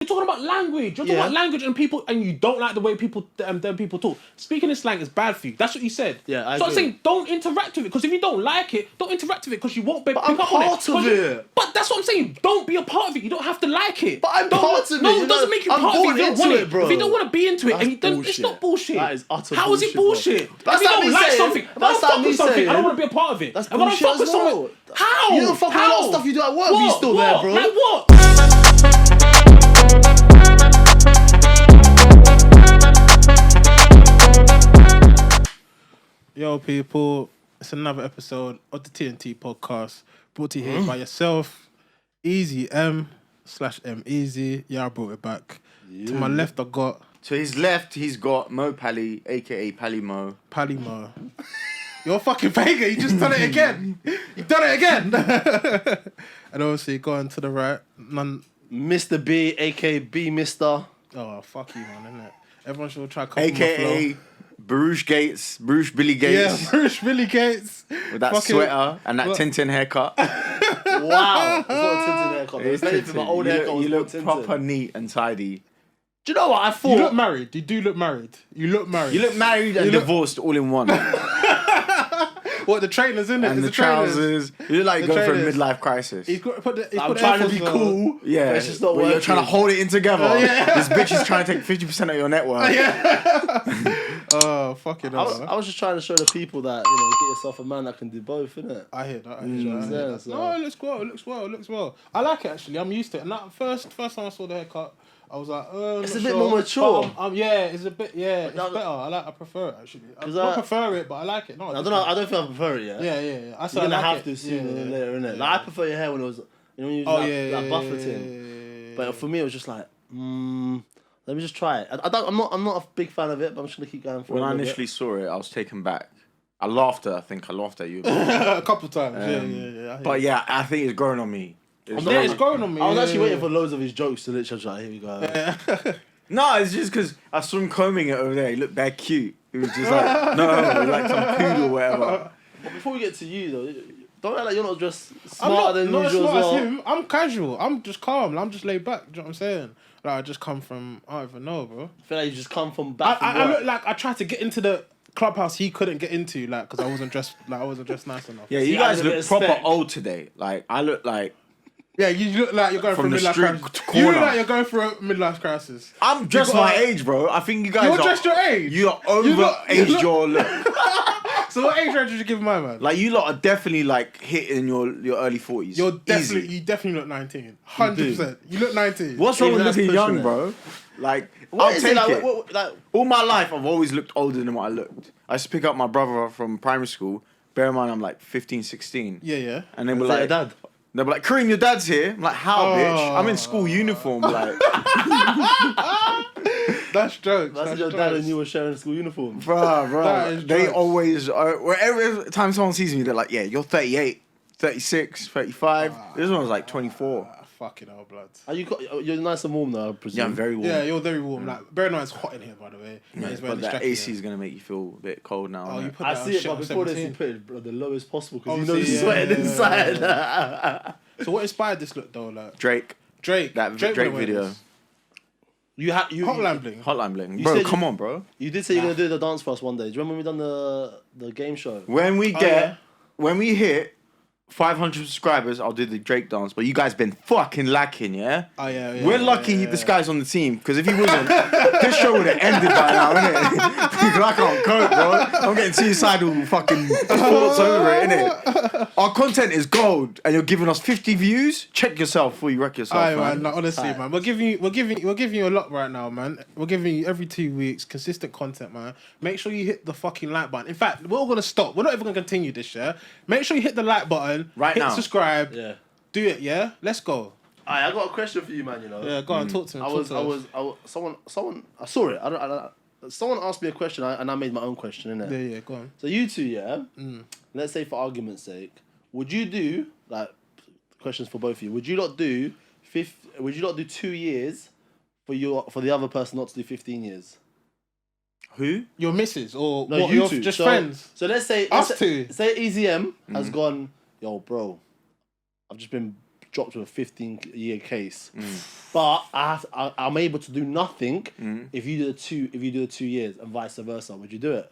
You're talking about language. You're talking about language and people, and you don't like the way people talk. Speaking in slang is bad for you. That's what you said. Yeah, I agree. I'm saying don't interact with it, because if you don't like it, don't interact with it, because you won't be. But I'm part of it. But that's what I'm saying. Don't be a part of it. You don't have to like it. But I'm part of it. No, it doesn't make you part of it. If you don't want it, bro. If you don't want to be into it, That's and you don't, bullshit. it's not bullshit. That is utter How is it bullshit? Bro. If you don't like something, if I don't fuck with something, I don't want to be a part of it. That's if I don't bullshit fuck with as well. someone, how? You don't fuck with a lot of stuff you do at work, but you still there, bro. Like what? Yo, people, it's another episode of the TNT podcast, brought to you here by yourself, Easy M/M Easy. Yeah, I brought it back. Yeah. To my left, I got. To his left, he's got Mo Paly, aka Paly Mo. Paly Mo. You're a fucking faker. You just done it again. You've done it again. And obviously, going to the right, Mr. B, aka B Mister. Oh, fuck you, man, innit? Everyone should try copy AKA Bruges Gates, Bruges Billy Gates. Yeah, Bruges Billy Gates. With that sweater and that Tintin haircut. Wow. It's not a Tintin haircut. It's anything my old haircut was you look Tintin. proper neat and tidy. Do you know what I thought? You look married. You do look married. You look married. You look married and divorced all in one. What, the trainers, innit? And the trousers. You look like you're going through a midlife crisis. I'm trying to be cool. Yeah, but it's just not but working. you're trying to hold it in together. Yeah. This bitch is trying to take 50% of your net worth. Yeah. Oh, fucking hell. I was just trying to show the people that, you know, get yourself a man that can do both, innit? I hear that. So. No, it looks well. I like it, actually. I'm used to it. And that first time I saw the haircut, I was like, it's a bit more mature. Yeah, it's a bit, it's better. I prefer it, actually. I don't prefer it, but I like it. No, I don't think I prefer it yet. Yeah. You're going to have to sooner than later, innit? Yeah. Like, I prefer your hair when it was, you know, when you was like buffer tin. But for me, it was just like, let me just try it. I'm not a big fan of it, but I'm just going to keep going for it. When I initially saw it, I was taken back. I laughed at you. A couple of times, yeah. But yeah, I think it's growing on me. It's growing on me. I was actually waiting for loads of his jokes to literally like, here we go. Yeah. No, it's just because I saw him combing it over there. He looked that cute. It was just like, no, like some poodle or whatever. But before we get to you, though, don't act like you're not just smarter than usual as well. Him. I'm casual. I'm just calm. I'm just laid back. Do you know what I'm saying? Like, I just come from, I don't even know, bro. I feel like you just come from back. I look like I tried to get into the clubhouse he couldn't get into, like, because I wasn't dressed nice enough. Yeah, you guys look proper old today. Like, I look like. Yeah, you look like you're going through a midlife crisis. You look like you're going through a midlife crisis. I'm just my age, bro. I think you guys You're just your age. You are over-aged your look. So what age range did you give my man? Like, you lot are definitely, like, hitting your early 40s. You definitely look 19. 100%. You look 19. What's wrong with looking young, bro? Like, I'll take it. Like, all my life, I've always looked older than what I looked. I used to pick up my brother from primary school. Bear in mind, I'm like 15, 16. Yeah. And then we're like, Dad? They're like, Kareem, your dad's here. I'm like, how, bitch? I'm in school uniform. Like, that's jokes. That's your dad and you were sharing school uniform. Bro. They always, wherever time someone sees me, they're like, yeah, you're 38, 36, 35. This one was like 24. Fucking hell, blood. You're nice and warm though, I presume. Yeah, I'm very warm. Yeah, you're very warm. Like, bear in mind, it's hot in here, by the way. Yeah, but that AC is going to make you feel a bit cold now. Oh, you put I that see it, shit but on before 17. this, he put it the lowest possible because Obviously, he's sweating inside. So what inspired this look, though? Like Drake. That Drake video. Hotline Bling. Hotline Bling. Bro, come on, bro. You did say you're going to do the dance for us one day. Do you remember when we done the game show? When we hit 500 subscribers, I'll do the Drake dance, but you guys been fucking lacking, yeah? Oh, yeah. We're lucky this guy's on the team, because if he wasn't, this show would have ended by now, innit? Because I can't cope, bro. I'm getting suicidal fucking thoughts over it, innit? Our content is gold, and you're giving us 50 views? Check yourself before you wreck yourself, man. No, honestly, man. We're giving you a lot right now, man. We're giving you every 2 weeks, consistent content, man. Make sure you hit the fucking like button. In fact, we're all going to stop. We're not even going to continue this, yeah? Make sure you hit the like button. Right hit now. Subscribe. Yeah. Do it, yeah? Let's go. I got a question for you, man, you know. Yeah, go on, talk to me. Someone, I saw it. Someone asked me a question and I made my own question, innit? Yeah, go on. So you two, let's say for argument's sake, would you do, like, questions for both of you, would you not do 2 years for the other person not to do 15 years? Who? Your missus or no, what? You You're two. just friends. So let's say Us two. Say Easy M has gone, yo, bro, I've just been dropped with a 15-year case. But I'm able to do nothing if you do the 2 years and vice versa. Would you do it?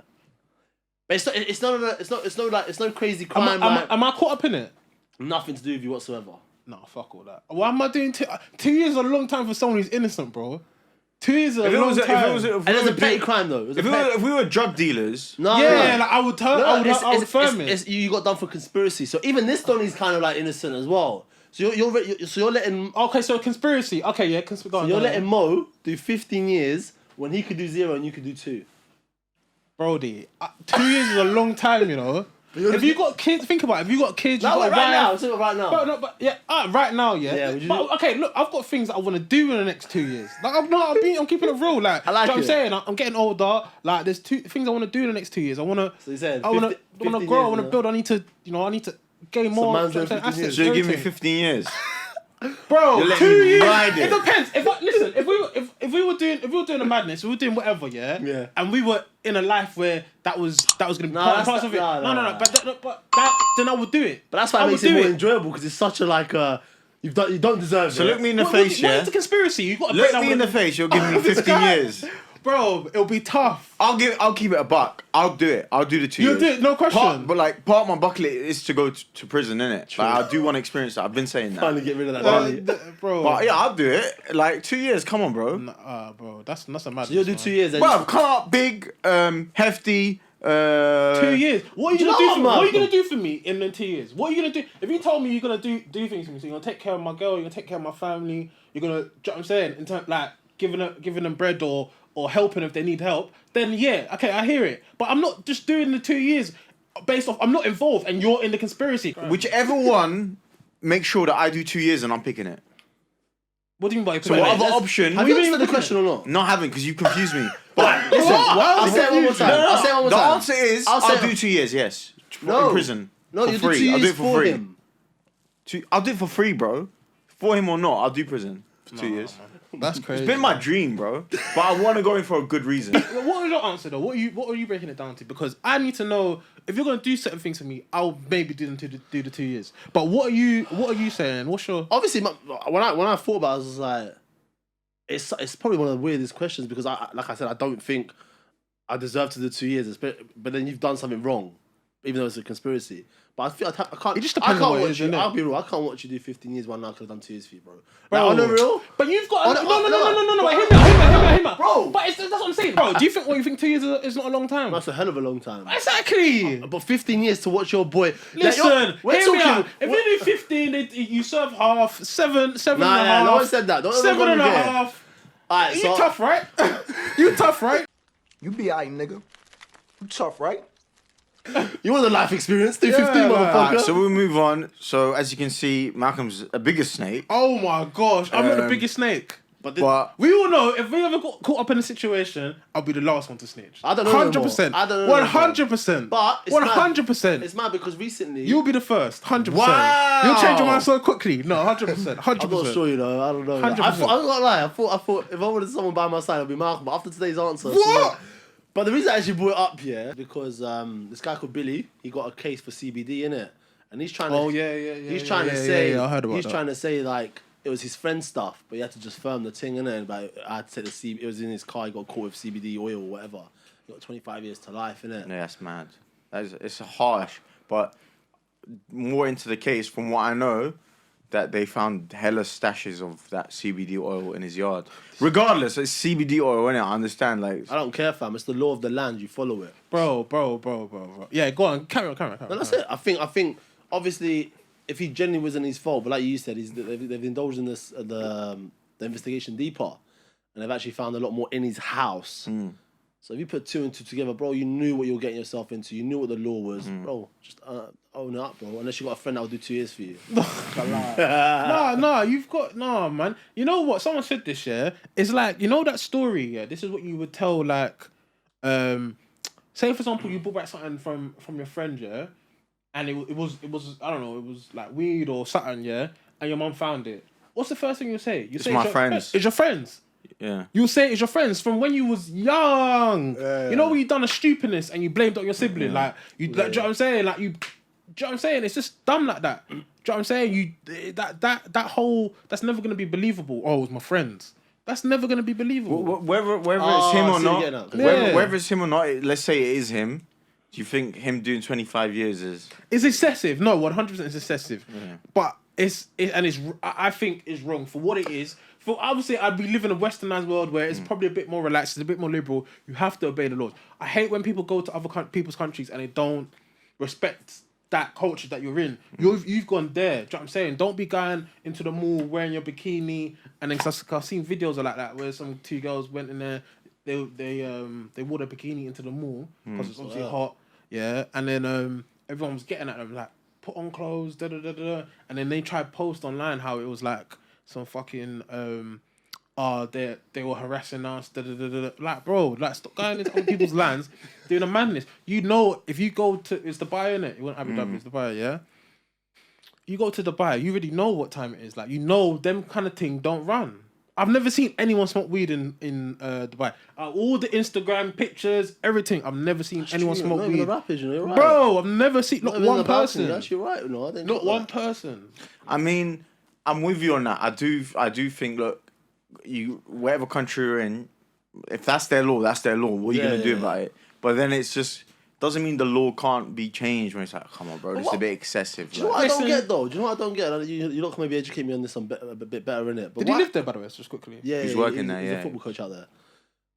But it's no crazy crime. Am I caught up in it? Nothing to do with you whatsoever. Nah, fuck all that. Why am I doing 2 years? Is a long time for someone who's innocent, bro. 2 years is a long time. And it's a petty crime though. If we were drug dealers, like I would firm it. You got done for conspiracy. So even this Donny's is kind of like innocent as well. So you're letting. Okay, so conspiracy. Okay, yeah, conspiracy. You're letting Mo do 15 years when he could do 0 and you could do 2. Brody, 2 years is a long time, you know. If you got kids, think about it. If you got kids, you got right now. I'm saying right now. Right now, yeah. Yeah. But okay, look, I've got things that I want to do in the next 2 years. Like I'm keeping it real. Like, I like you know what I'm saying. I'm getting older. Like, there's 2 things I want to do in the next 2 years. I want to. So you said. I want to grow. I want to build. I need to gain more. man's doing 15 years. so you give me 15 years. Bro, You're 2 letting me years. ride it. It depends. If we were doing a madness, we were doing whatever, Yeah. and we were in a life where that was gonna be part of it. No. But then I would do it. But that's why it makes it more enjoyable because it's such a like you don't deserve it. So look me in the face, What yeah. is the conspiracy? You got to Look me in the face. You're giving me 15 years. Bro, it'll be tough. I'll keep it a buck. I'll do it. I'll do the 2 years. You'll do it, no question. Part of my bucket list is to go to prison, innit? Like, I do want to experience that. I've been saying that. Trying to get rid of that. Donny. Bro. But yeah, I'll do it. Like 2 years. Come on, bro. Bro, that's a madness. So you'll do 2 years. Then Bro, come up big, hefty. 2 years. What are you gonna Do you do know for me? what, What are you gonna do for me in the 2 years? What are you gonna do? If you told me you're gonna do things for me, so you're gonna take care of my girl, you're gonna take care of my family, you're gonna, do you know what I'm saying? In terms like giving them bread or helping if they need help, then yeah, okay, I hear it. But I'm not just doing the 2 years based off. I'm not involved, and you're in the conspiracy. Whichever one, make sure that I do 2 years and I'm picking it. What do you mean by So what other option? Have you answered the question or not? Not having, because you confused me. But Listen, I'll say it one more time. I'll say it one more the time. answer is I'll do 2 years. Yes. No. In prison. No, for you free. do 2 years I'll do it for free. him. I'll do it for free, bro. For him or not, I'll do prison for 2 years. That's crazy. It's been my dream, bro. But I want to go in for a good reason. Well, what was your answer though? What are you breaking it down to? Because I need to know if you're gonna do certain things for me. I'll maybe do them to do the 2 years. But what are you saying? What's your Obviously, when I thought about it, I was like, it's probably one of the weirdest questions because like I said, I don't think I deserve to do 2 years. But then you've done something wrong, even though it's a conspiracy. But I feel I can't. It just depends on what it is, innit? I'll be real. I can't watch you do 15 years one now because I've done 2 years for you, bro. Like, on the real. But you've got no. No. Hear me out. Bro. But that's what I'm saying, bro. Do you think 2 years is not a long time? That's a hell of a long time. Exactly. But 15 years to watch your boy. Listen, we're hear me talking. out. If you do 15, you serve half, seven and a half. No one said that. Don't 7 and a half. Alright, You tough, right? You tough, right? You be alright, nigga. You tough, right? You want a life experience? Do 15, man. motherfucker. Alright, so we'll move on. So as you can see, Malcolm's a bigger snake. Oh my gosh, I'm not the biggest snake. But We all know if we ever got caught up in a situation, I'll be the last one to snitch. I don't know no more. 100%. I don't know no more. 100%. But it's 100%. It's mad because recently You'll be the first. 100%. Wow. You'll change your mind so quickly. No, 100%. 100%. I'm not sure, you know. I don't know. 100%. I'm not gonna lie. I thought if I wanted someone by my side, it'd be Malcolm. But after today's answer, What? But the reason I actually brought it up here because this guy called Billy, he got a case for CBD in it, and he's trying to. Oh yeah. He's trying to say. I heard about he's that. trying to say like it was his friend's stuff, but he had to just firm the thing in it. But I had to say it was in his car. He got caught with CBD oil or whatever. He got 25 years to life in it. yeah, that's mad. It's harsh, but more into the case, from what I know, that they found hella stashes of that CBD oil in his yard. Regardless, it's CBD oil, innit? I understand, like. I don't care, fam. It's the law of the land. You follow it. Bro. Yeah, go on. Carry on. No, that's it. I think obviously if he genuinely wasn't his fault, but like you said, they've indulged in this the investigation deeper, and they've actually found a lot more in his house. So if you put 2 and 2 together, bro, you knew what you were getting yourself into. You knew what the law was, bro. Just own it up, bro. Unless you got a friend that will do 2 years for you. You've got man. You know what? Someone said this, yeah. It's like, you know that story, yeah. This is what you would tell, like, say for example, you brought back something from your friend, yeah, and it was I don't know, it was like weed or something, yeah, and your mum found it. What's the first thing you say? You say my friends. It's your friends. Yeah. You'll say it's your friends from when you was young. You know when you done a stupidness and you blamed it on your sibling, like you, like, do you know what I'm saying? Like you what I'm saying? It's just dumb like that. Do you know what I'm saying? That's never gonna be believable. Oh, it's my friends. That's never gonna be believable. Whether it's him or not, Yeah. whether it's him or not, let's say it is him. Do you think him doing 25 years is? It's excessive. No, 100% it's excessive. Yeah. But I think it's wrong for what it is. For obviously, we live in a westernized world where it's probably a bit more relaxed, it's a bit more liberal. You have to obey the laws. I hate when people go to other people's countries and they don't respect that culture that you're in. You've gone there. Do you know what I'm saying? Don't be going into the mall wearing your bikini. And then I've seen videos like that where some two girls went in there. They wore their bikini into the mall because it's obviously hot. Yeah, and then everyone was getting at them like, put on clothes, da da da da. And then they tried post online how it was like some fucking they were harassing us, da da da da. Like, bro, like, stop going into other people's lands doing a madness. You know, if you go to, it's Dubai, innit? It wasn't Abu Dhabi, it's Dubai, yeah. You go to Dubai, you already know what time it is. Like, you know, them kind of thing don't run. I've never seen anyone smoke weed in Dubai. All the Instagram pictures, everything. I've never seen anyone smoke weed. Right. Bro, I've never seen not one person. You're actually right. No, not one person. I mean, I'm with you on that. I do think, look, whatever country you're in, if that's their law, that's their law. What are you gonna do about it? But then it's just doesn't mean the law can't be changed when it's like, come on, bro, this is a bit excessive. Do you know what I don't get though? Do you know what I don't get? You lot can maybe educate me on this a bit better, innit? Did he live there, by the way? Just quickly. Yeah, he's working there. He's a football coach out there.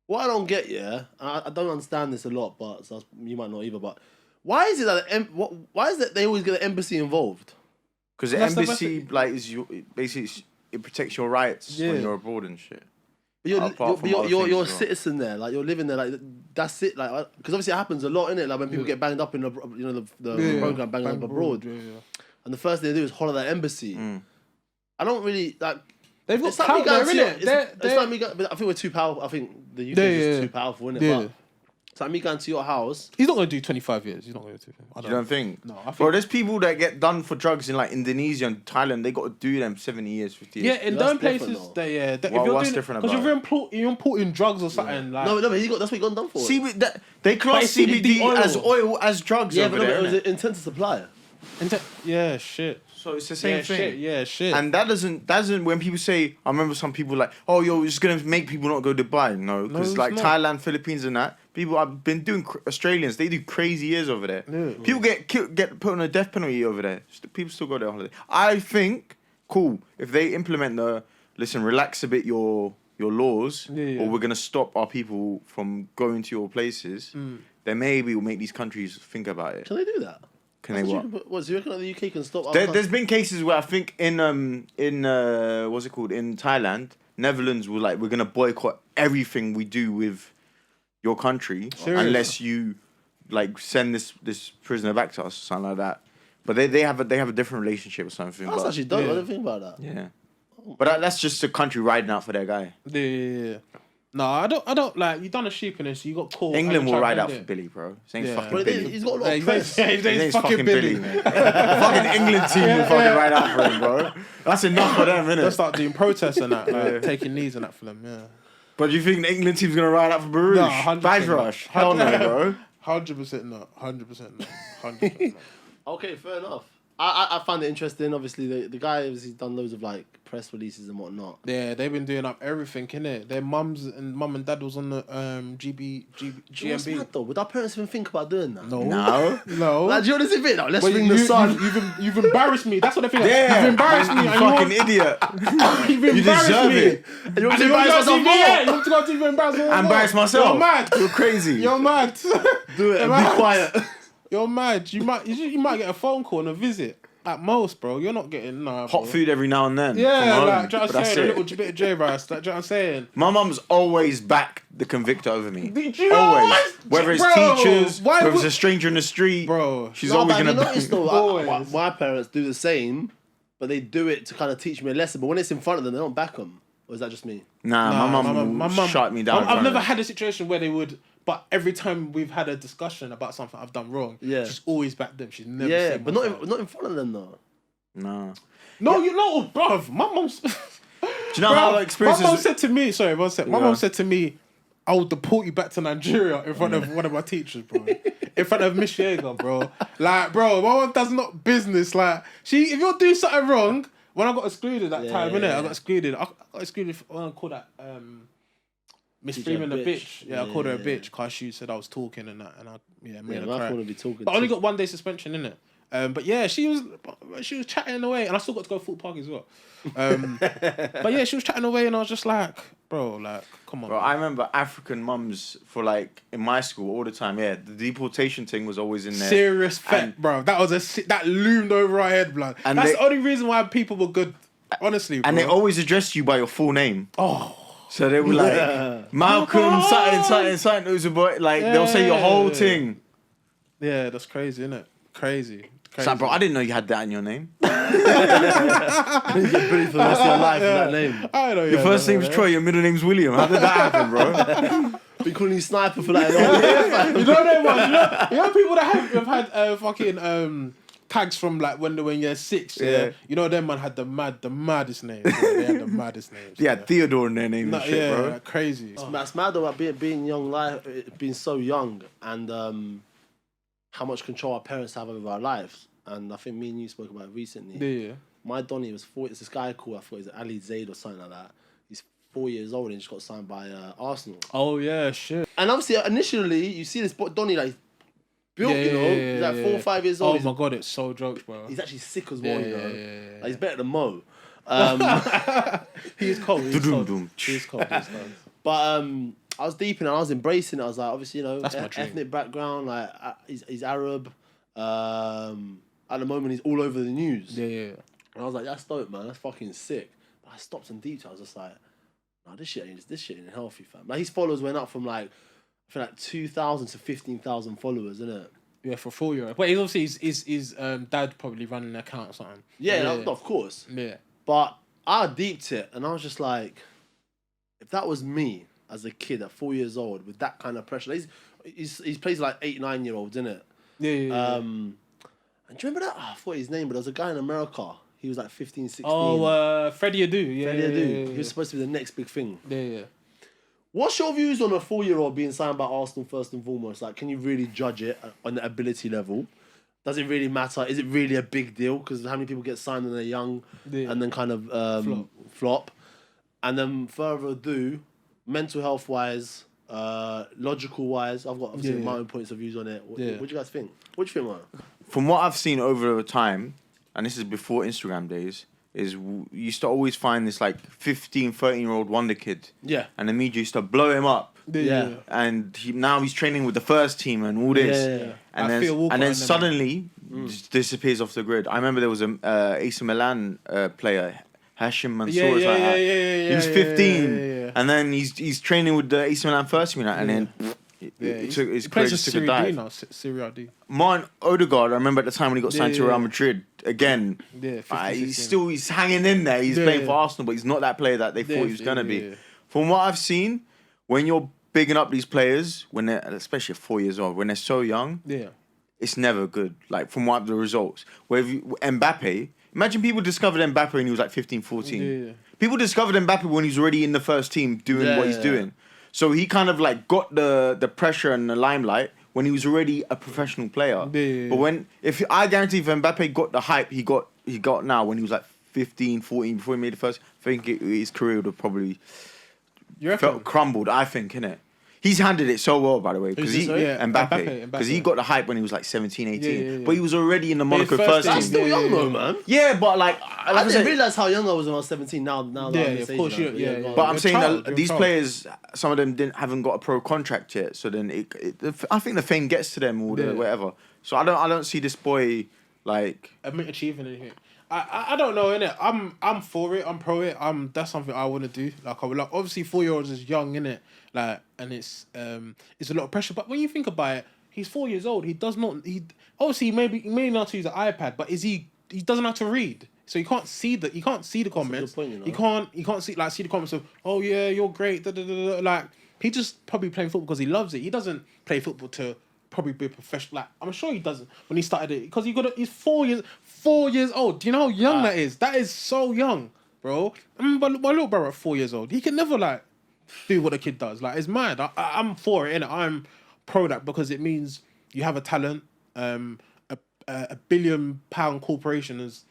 What I don't get, I don't understand this a lot, but you might not either. But why is it that they always get the embassy involved? Because the embassy basically it protects your rights when you're abroad and shit. But you're a citizen there, like you're living there, like that's it, like because obviously it happens a lot, innit? Like when people get banged up in the program banged up abroad, and the first thing they do is holler that embassy. I don't really like. They've got power there, innit? It's like me going, but I think we're too powerful. I think the UK is too powerful, innit? Yeah. But it's like me going to your house. He's not going to do 25 years. He's not going to do 25. You don't think? No, I think. Bro, there's people that get done for drugs in like Indonesia and Thailand. They got to do them 70 years, 50 years. Yeah, in them places, what's different about it? Because you're importing drugs or something. Like, no, but that's what he got done for. They class CBD as oil as drugs. Yeah, over but there, it was an intensive supply. Yeah, shit. So it's the same thing. Shit. And that doesn't when people say, I remember some people like, oh, you're just going to make people not go to Dubai. No, because like not. Thailand, Philippines and that, people have been doing, Australians, they do crazy years over there. Yeah. People get put on a death penalty over there. People still go there on holiday. I think, cool, if they implement relax a bit your laws, or we're going to stop our people from going to your places, then maybe we'll make these countries think about it. Can they do that? Can they what? What, do you reckon that the UK can stop? There's been cases where I think in what's it called, in Thailand, Netherlands were like, we're gonna boycott everything we do with your country unless you like send this prisoner back to us, or something like that. But they have a different relationship or something. That's actually dope. I didn't think about that. Yeah, but that's just a country riding out for their guy. Yeah. No, I don't like. You done a sheepiness. You got caught. England will ride out for Billy, bro. His name's fucking Billy. He's got a lot of press. His name's fucking Billy. Man. Fucking England team will fucking ride out for him, bro. That's enough for them, innit? They'll start doing protests and that, like, taking knees and that for them. Yeah. But do you think the England team's gonna ride out for Barouche? No, 100%. Badge Rush? Hell no, bro. 100% not. 100% not. 100% not. Okay, fair enough. I find it interesting. Obviously, the guy has done loads of like press releases and whatnot. Yeah, they've been doing up everything, innit? Their mum and dad was on the GMB. What's mad though? Would our parents even think about doing that? No. Like, do you honestly think? Let's ring the sun. You've embarrassed me. That's what they think. Yeah, you've embarrassed me. You fucking idiot. You've embarrassed deserve me. it. And you want to embarrass myself more? Yeah, you want to go to embarrass me. Embarrass myself. You're mad. You're crazy. You're mad. Do it and be quiet. You're mad. You might get a phone call and a visit. At most, bro, you're not getting hot food every now and then. Yeah, like, do you know what I'm saying? A little bit of J-rice, like, do you know what I'm saying? My mum's always backed the convictor over me. Do you know always. what? Whether it's Bro, teachers, why whether it's would- a stranger in the street, Bro. she's always But gonna have you back noticed me. though, my parents do the same, but they do it to kind of teach me a lesson. But when it's in front of them, they don't back them. Or is that just me? Nah, my mum shut me down. I've never had a situation where they would, but every time we've had a discussion about something I've done wrong, she's always backed them. She's never said but not in front of them though. Nah. No, you know, bruv. My mum's. Do you know how experiences? My mum said to me, sorry, one sec. My mum said to me, I will deport you back to Nigeria in front of one of my teachers, bro. in front of Miss Jaeger, bro. Like, bro, my mum does not business. Like, if you're doing something wrong, when I got excluded that time, innit? I got excluded. I got excluded when I called that Miss Freeman a bitch. Yeah, I called her a bitch because she said I was talking and that, and I made her cry. Be talking. But I only got 1 day suspension, innit? But yeah, she was chatting away, and I still got to go to Fort Park as well. But yeah, she was chatting away, and I was just like, bro, like, come on. Bro, man. I remember African mums for like in my school all the time. Yeah, the deportation thing was always in there. Serious fact, bro. That loomed over our head, blood. And that's the only reason why people were good, honestly. Bro. And they always addressed you by your full name. Oh. So they were like, Malcolm, something. It was a boy. Like they'll say your whole thing. Yeah, that's crazy, isn't it? Crazy. So, bro, I didn't know you had that in your name. You get bullied for the rest of your life with that name. I know. Your first name's Troy, your middle name's William. How did that happen, bro? Been calling you Sniper for like You know them ones. You know people that have had fucking tags from like when they were in year 6. Yeah. You know them man had the maddest names. Bro. They had the maddest names. Yeah, Theodore in their name and shit, bro. Like crazy. That's mad though about being young, being so young, and how much control our parents have over our lives. And I think me and you spoke about it recently. Yeah. My Donnie was 4. It's this guy called, I thought it was Ali Zayd or something like that. He's 4 years old and just got signed by Arsenal. Oh yeah, shit. And obviously, initially, you see this Donnie like built, he's like 4 or 5 years old. Oh my god, it's so jokes, bro. He's actually sick as well, Yeah. Like, he's better than Mo. He is cold. He is cold. But I was deep in it. I was embracing it. I was like, obviously, That's my dream. ethnic background. Like he's Arab. At the moment, he's all over the news. Yeah. And I was like, that's dope, man. That's fucking sick. But I stopped and deep. I was just like, nah, this shit ain't healthy, fam. Like his followers went up from like, I feel like 2,000 to 15,000 followers, isn't it? Yeah, for 4 years. But he's obviously his dad probably running an account or something. Yeah, of course. Yeah. But I deeped it, and I was just like, if that was me as a kid at 4 years old with that kind of pressure, he's plays like 8, 9 year olds, isn't it? Yeah. And do you remember that? I forgot his name, but there was a guy in America. He was like 15, 16. Oh, Freddie Adu. Yeah. Freddie Adu. Yeah. He was supposed to be the next big thing. Yeah. What's your views on a 4-year-old being signed by Arsenal first and foremost? Like, can you really judge it on the ability level? Does it really matter? Is it really a big deal? Because how many people get signed when they're young and then kind of flop? And then further ado, mental health-wise, logical-wise, I've got obviously my own points of views on it. What do you guys think? What do you think, man? From what I've seen over time, and this is before Instagram days, is you used to always find this like 15, 13-year-old wonder kid. Yeah. And the media used to blow him up. Yeah. And now he's training with the first team and all this. Yeah. And then suddenly just disappears off the grid. I remember there was a AC Milan player, Hashim Mansour. He was 15. And then he's training with the AC Milan first team, and then his career just took a dive. Serie D. Martin Odegaard, I remember at the time when he got signed to Real Madrid again. Yeah, 15, he's hanging in there. He's playing for Arsenal, but he's not that player that they thought he was gonna be. From what I've seen, when you're bigging up these players, when they're especially 4 years old, when they're so young, it's never good. Like from what the results. Where Mbappe, imagine people discovered Mbappe when he was like 15, 14. People discovered Mbappe when he's already in the first team doing what he's doing. So he kind of like got the pressure and the limelight when he was already a professional player. But I guarantee if Mbappe got the hype he got now when he was like 15, 14, before he made the first, I think his career would have probably crumbled, I think, innit? He's handled it so well, by the way. Because Mbappe. Because he got the hype when he was like 17, 18. But he was already in the Monaco first team. That's still young though, man. Yeah, but like I didn't realise how young I was when I was 17. Now of course, But I'm saying that these players, some of them haven't got a pro contract yet. So then I think the fame gets to them or whatever. So I don't see this boy like achieving anything. I don't know, innit? I'm for it. I'm pro it. That's something I want to do. Like obviously 4-year-olds is young, innit? Like, and it's a lot of pressure. But when you think about it, he's 4 years old. He does not. He obviously maybe know how to use an iPad, but he doesn't know how to read. So you can't see the comments. Point, you know? You can't see the comments of, oh yeah, you're great. Da, da, da, da. Like he just probably playing football because he loves it. He doesn't play football to probably be a professional. Like I'm sure he doesn't when he started it because he's 4 years old. Do you know how young that is? That is so young, bro. My little brother at 4 years old, he can never like do what a kid does. Like it's mad. I'm for it, innit? I'm pro that because it means you have a talent, a £1 billion corporation has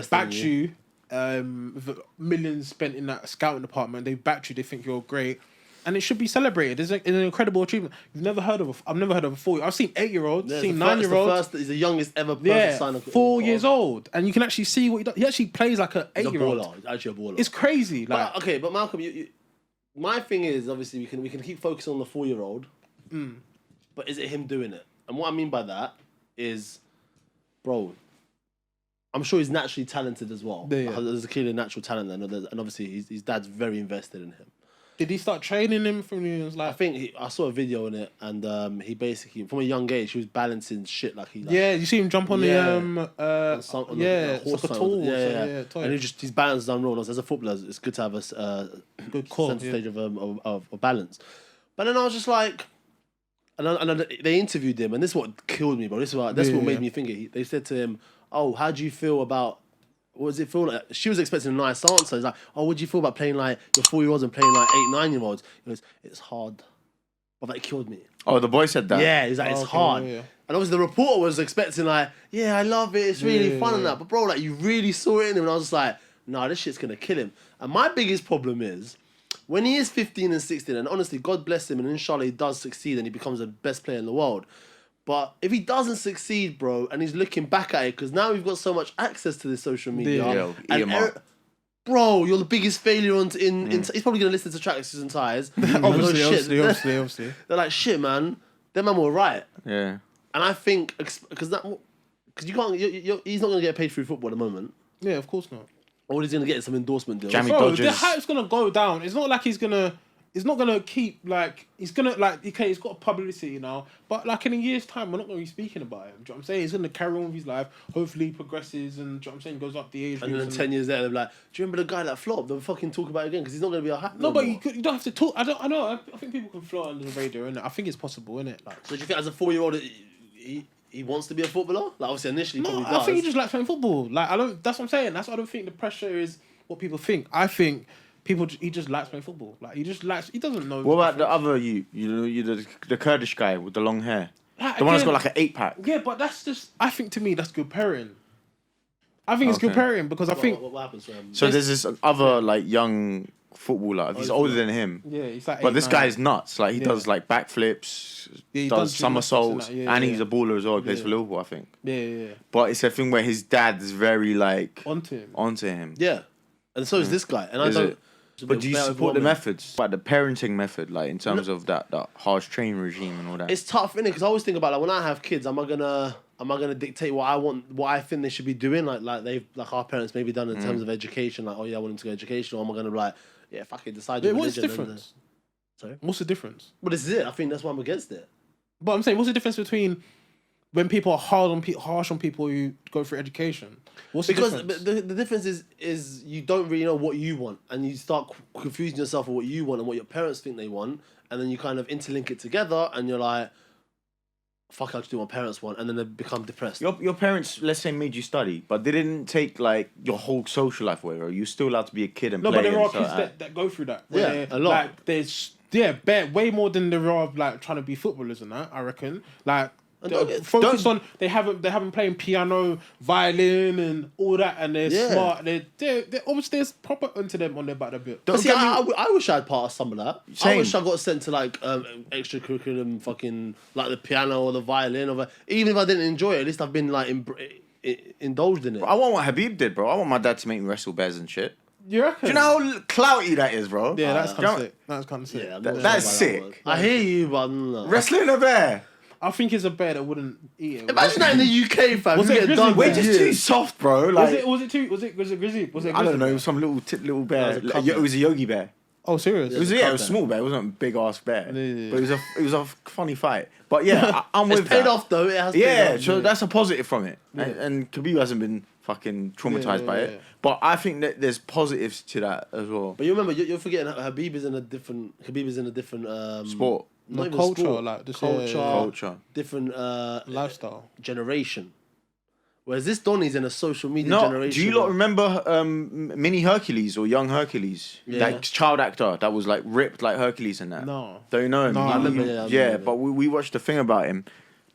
backed you, with millions spent in that scouting department. They backed you. They think you're great, and it should be celebrated. It's an incredible achievement. I've never heard of a 4. I've seen 8-year-olds, seen 9-year-olds. He's the youngest ever person to sign up. 4 years old, and you can actually see what he does. He actually plays like an 8-year-old. He's actually a baller. It's crazy. Like, but Malcolm, my thing is obviously we can keep focusing on the 4-year-old, but is it him doing it? And what I mean by that is, bro, I'm sure he's naturally talented as well. Yeah. There's clearly a natural talent there, and obviously his dad's very invested in him. did he start training him from when he was like? I think I saw a video on it, and he basically from a young age he was balancing shit like he. Like, yeah, you see him jump on the horse it's like a tool. Yeah. And his balance is unreal. As a footballer, it's good to have a Good core, center stage of balance. But then I was just like, and they interviewed him, and this is what killed me, bro. This is what made me think it. They said to him, "Oh, how do you feel about?" What does it feel like? She was expecting a nice answer. He's like, "Oh, what do you feel about playing like your 4-year-olds and playing like 8, 9-year-olds?" He goes, "It's hard." But that killed me. Oh, the boy said that. Yeah, he's like, "It's hard." Yeah. And obviously the reporter was expecting like, "Yeah, I love it. It's really fun and that." But bro, like you really saw it in him, and I was just like, "Nah, this shit's gonna kill him." And my biggest problem is when he is 15 and 16, and honestly, God bless him, and inshallah he does succeed and he becomes the best player in the world. But if he doesn't succeed, bro, and he's looking back at it, because now we've got so much access to this social media. Bro, you're the biggest failure he's probably going to listen to Tracksuits and Ties. obviously. They're like, shit, man, them man were right. Yeah. And I think, because you can't, he's not going to get paid through football at the moment. Yeah, of course not. All he's going to get is some endorsement deals. Jamie Bro, Dodgers. the hype's gonna go down. It's not like he's not gonna keep like he's gonna like okay, he's got publicity, you know. But like in a year's time, we're not gonna be speaking about him. Do you know what I'm saying? He's gonna carry on with his life. Hopefully, he progresses and do you know what I'm saying, goes up the age. And then 10 years later, they'll be like, "Do you remember the guy that flopped?" They'll fucking talk about it again because he's not gonna be a hype. No, but you don't have to talk. I know. I think people can float under the radar, innit? I think it's possible, innit? Like, so do you think as a 4-year-old, he wants to be a footballer? Like obviously initially, no, probably I does. think he just likes playing football. Like that's what I'm saying. That's why I don't think the pressure is what people think. I think he just likes playing football. Like he doesn't know. What about the other you the Kurdish guy with the long hair? Like, The one that's got like an 8-pack. Yeah, but that's just. I think to me that's good parenting. I think it's good parenting because I think. What happens to him? So there's this other like young footballer. He's older than him. Yeah, he's like. But this 8, guy 9. is nuts. Like he does like backflips, he does does somersaults, gymnastics and that. and Yeah, he's a baller as well. He plays for Liverpool, I think. Yeah. But it's a thing where his dad is very like Onto him. Yeah, and so is this guy. And I Is don't. it? But do you support the methods? Like the parenting method, like in terms of that harsh training regime and all that? It's tough, innit? Because I always think about like when I have kids, am I gonna dictate what I want, what I think they should be doing, like our parents maybe done in terms of education, like, oh yeah, I want them to go educational. Or am I gonna be like, yeah, fuck it, decide your What's religion? the difference? Sorry, What's the difference? but this is it. I think that's why I'm against it. But I'm saying, what's the difference between when people are harsh on people who go for education? What's the difference? Because the difference is you don't really know what you want, and you start confusing yourself with what you want and what your parents think they want, and then you kind of interlink it together, and you're like, fuck, I just do what my parents want, and then they become depressed. Your parents, let's say, made you study, but they didn't take like your whole social life away. Or you're still allowed to be a kid and play. No, but there are and kids stuff. that go through that. Yeah, where, a lot. Like there's way more than there are like trying to be footballers and that. I reckon like. Focus on they haven't playing piano, violin, and all that, and they're smart. They're obviously there's proper onto them on their back a bit. But see, I wish I had part of some of that. Same. I wish I got sent to like extracurriculum, fucking like the piano or the violin, or even if I didn't enjoy it, at least I've been like indulged in it. I want what Habib did, bro. I want my dad to make me wrestle bears and shit. You reckon? Do you know how clouty that is, bro? Yeah, that's kind of you sick. That's kind of sick. Yeah, that's sick. I hear you, but no. Wrestling a bear. I think it's a bear that wouldn't eat it. Imagine that in the UK, fam. Was You it get grizzly done bear? We're just too soft, bro. Like, Was it grizzly? Was it? I don't know, grizzly? some little bear. That was a cub It was a yogi bear. Oh, serious? It was a a small bear. It wasn't a big ass bear. Yeah. But it was a funny fight. But yeah, I'm with It's paid that. off though. It has paid Yeah, off. so that's a positive from it. And Khabib hasn't been fucking traumatized by it. But I think that there's positives to that as well. But you remember, you're forgetting Khabib is in a different Sport. Not even culture, sport. like just culture, Culture. different lifestyle. generation. Whereas this Donny's in a social media No, generation. do you lot remember Mini Hercules or Young Hercules? Yeah. That child actor that was like ripped like Hercules and that. No. Don't you know him? No, I remember. But we watched the thing about him.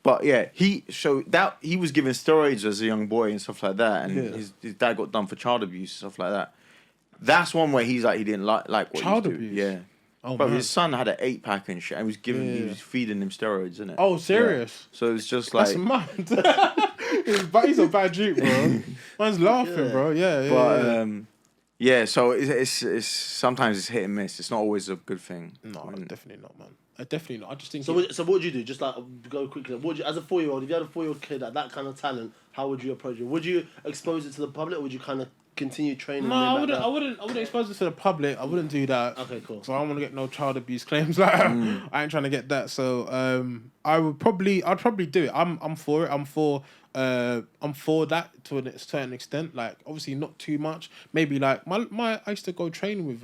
But yeah, he was given steroids as a young boy and stuff like that, and his dad got done for child abuse and stuff like that. That's one where he's like he didn't like what Child he was doing. abuse? Yeah. Oh, But man. his son had an 8-pack and shit, and he was feeding him steroids, innit? Oh, serious? Yeah. So it's just like, That's mad. He's a bad dude, bro. Man's laughing, bro. Yeah. So it's sometimes it's hit and miss. It's not always a good thing. No, definitely not, man. Definitely not. I just think. So what would you do? Just like go quickly. What would you, as a 4-year-old, if you had a 4-year-old kid at that kind of talent, how would you approach it? Would you expose it to the public, or would you kind of continue training? No, I wouldn't expose it to the public. I wouldn't do that. Okay, cool. So I don't want to get no child abuse claims. Like I ain't trying to get that. So I'd probably do it. I'm for it. I'm for that to a certain extent. Like obviously not too much. Maybe like my I used to go training with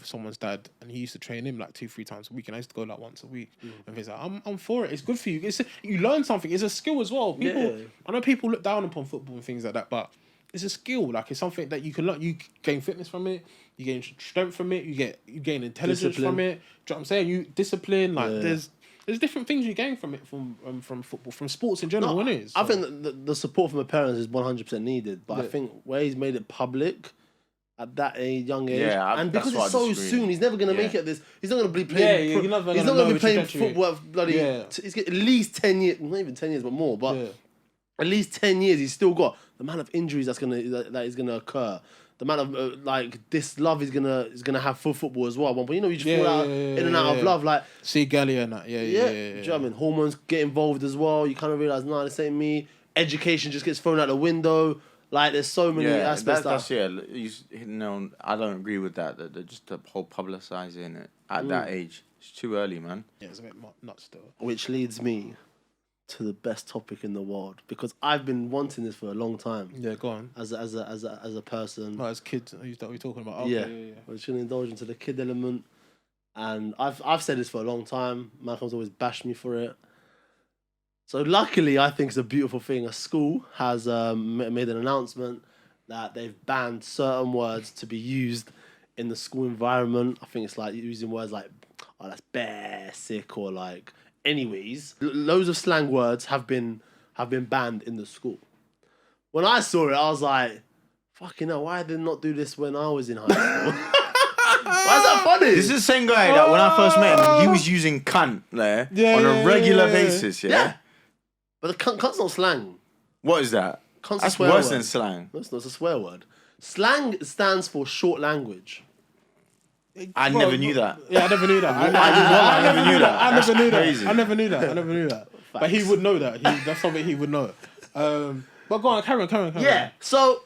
someone's dad, and he used to train him like 2-3 times a week, and I used to go like once a week. And he's like, I'm for it. It's good for you. You learn something. It's a skill as well. I know people look down upon football and things like that, but it's a skill. Like it's something that you can learn. You gain fitness from it. You gain strength from it. You gain intelligence from it. Do you know what I'm saying? You discipline. Like there's different things you gain from it from football, from sports in general. Isn't it? So, I think that the support from the parents is 100% needed, but I think where he's made it public at that young age, and because it's so soon, he's never gonna make it. He's not gonna be playing. He's not gonna be playing football. Bloody, he's got at least 10 years, not even 10 years, but more. But at least 10 years, he's still got the amount of injuries that is gonna occur. The amount of this love is gonna have for football as well. But you know, you just fall out in and out of love. Like see Galley and that. Do you know what I mean? Hormones get involved as well. You kind of realize, no, this ain't me. Education just gets thrown out the window. Like there's so many aspects. I don't agree with that. That just the whole publicizing it at that age. It's too early, man. Yeah, it's a bit nuts though. Which leads me to the best topic in the world, because I've been wanting this for a long time. Yeah, go on. As a person. No, as kids, that we're talking about. Okay, We're just gonna indulge into the kid element, and I've said this for a long time. Malcolm's always bashed me for it. So luckily, I think it's a beautiful thing. A school has made an announcement that they've banned certain words to be used in the school environment. I think it's like using words like, "Oh, that's basic," or like, anyways. Loads of slang words have been banned in the school. When I saw it, I was like, "Fucking hell! Why did they not do this when I was in high school?" Why is that funny? This is the same guy that when I first met him, he was using cunt there on a regular basis. Yeah. But the cunt's not slang. What is that? Cunt's That's a swear worse word. than slang. No, it's not. It's a swear word. Slang stands for short language. I never knew that. Yeah, I never knew that. I never knew that. I never knew crazy. that. I never knew that. But he would know that. That's something he would know. But go on, carry on. Yeah. So,